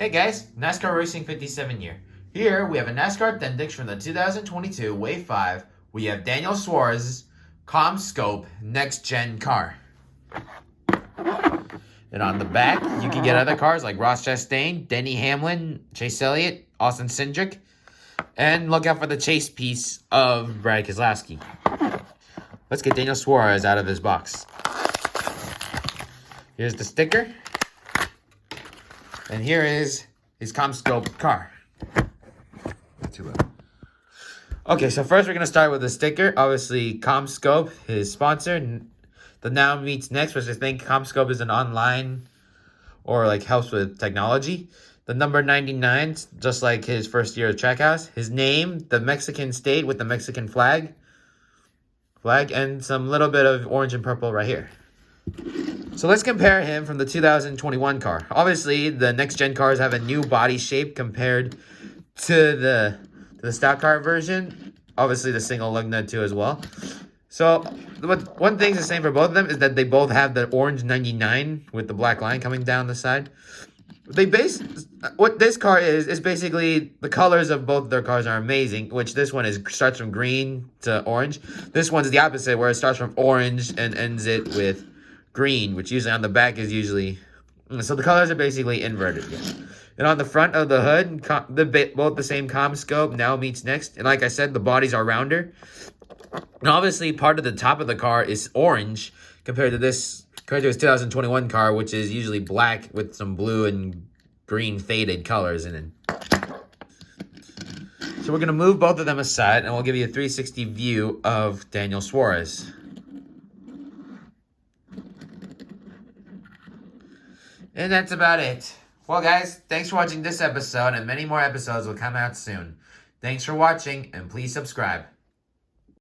Hey guys, NASCAR Racing 57 here. Here we have a NASCAR Authentic from the 2022 Wave 5. We have Daniel Suarez Commscope Next Gen car. And on the back, you can get other cars like Ross Chastain, Denny Hamlin, Chase Elliott, Austin Cindric, and look out for the chase piece of Brad Keselowski. Let's get Daniel Suarez out of this box. Here's the sticker. And here is his Commscope car. Okay, so first we're going to start with the sticker. Obviously, Commscope, his sponsor. The Now Meets Next, which I think Commscope is an online or like helps with technology. The number 99, just like his first year at Trackhouse. His name, the Mexican state with the Mexican flag, and some little bit of orange and purple right here. So let's compare him from the 2021 car. Obviously, the next-gen cars have a new body shape compared to the stock car version. Obviously, the single lug nut too as well. So one thing's the same for both of them is that they both have the orange 99 with the black line coming down the side. What this car is basically the colors of both of their cars are amazing, which this one starts from green to orange. This one's the opposite, where it starts from orange and ends it with green, which usually on the back is usually... So the colors are basically inverted. And on the front of the hood, both the same Commscope, Now Meets Next. And like I said, the bodies are rounder. And obviously, part of the top of the car is orange compared to his 2021 car, which is usually black with some blue and green faded colors in it. So we're going to move both of them aside, and we'll give you a 360 view of Daniel Suarez. And that's about it. Well, guys, thanks for watching this episode, and many more episodes will come out soon. Thanks for watching, and please subscribe.